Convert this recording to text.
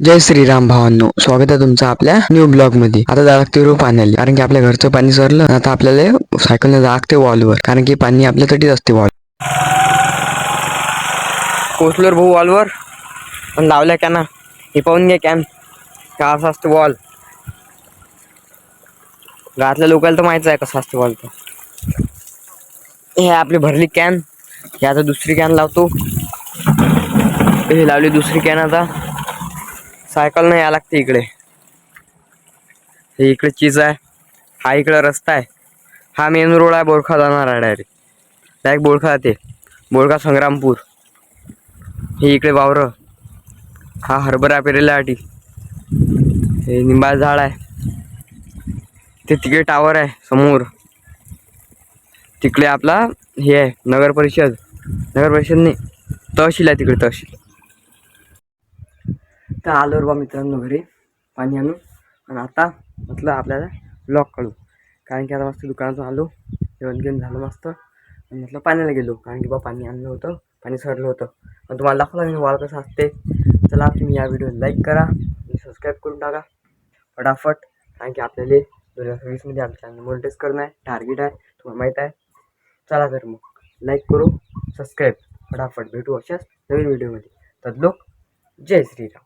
जय श्रीराम भावांनो, स्वागत आहे तुमचं आपल्या न्यू ब्लॉग मध्ये. आता जावं लागते पाण्याला, कारण की आपल्या घरचं पाणी सरलं. आता आपल्याला सायकलने जावं लागते वॉलवर, कारण की पाणी आपल्यासाठीच असते वॉल. पोचलोर भाऊ वॉलवर पण लावल्या कॅन. हे पाहून घ्या कॅन का असं असतं वॉल. गावातल्या लोकांना तर माहितीच आहे कसं असतं वॉल. तर हे आपली भरली कॅन. हे आता दुसरी कॅन लावतो. हे लावली दुसरी कॅन. आता सायकल नाही यावं लागते इकडे. हे इकडे चीज आहे. हा इकडे रस्ता आहे. हा मेन रोड आहे. बोरखा जाणार आहे डायरेक्ट बोरखा जाते. बोरखा संग्रामपूर. हे इकडे वावर. हा हरभरा पेरेल्यासाठी. हे निंबाळ झाड आहे. ते तिकडे टावर आहे समोर. तिकडे आपला हे आहे नगर परिषद नाही, तहसील आहे तिकडे, तहसील. तर आलो बा मित्रांनो घरी पाणी आणून. आणि आता म्हटलं आपल्याला ब्लॉग काढू, कारण की आता मस्त दुकानातून आलो, जेवण घेऊन झालं मस्त. आणि म्हटलं पाण्याला गेलो, कारण की बा पाणी आणलं होतं, पाणी सरलं होतं. पण तुम्हाला दाखवलं मी वॉल कसं असते. चला तुम्ही या व्हिडिओ लाईक करा आणि सबस्क्राईब करून टाका फटाफट, कारण की आपल्याला 2020मध्ये आमच्या चॅनल मोनेटाईज करणं आहे, टार्गेट आहे, तुम्हाला माहीत आहे. चला तर मग लाईक करू, सबस्क्राईब फटाफट. भेटू अशाच नवीन व्हिडिओमध्ये. तर लोक जय श्रीराम.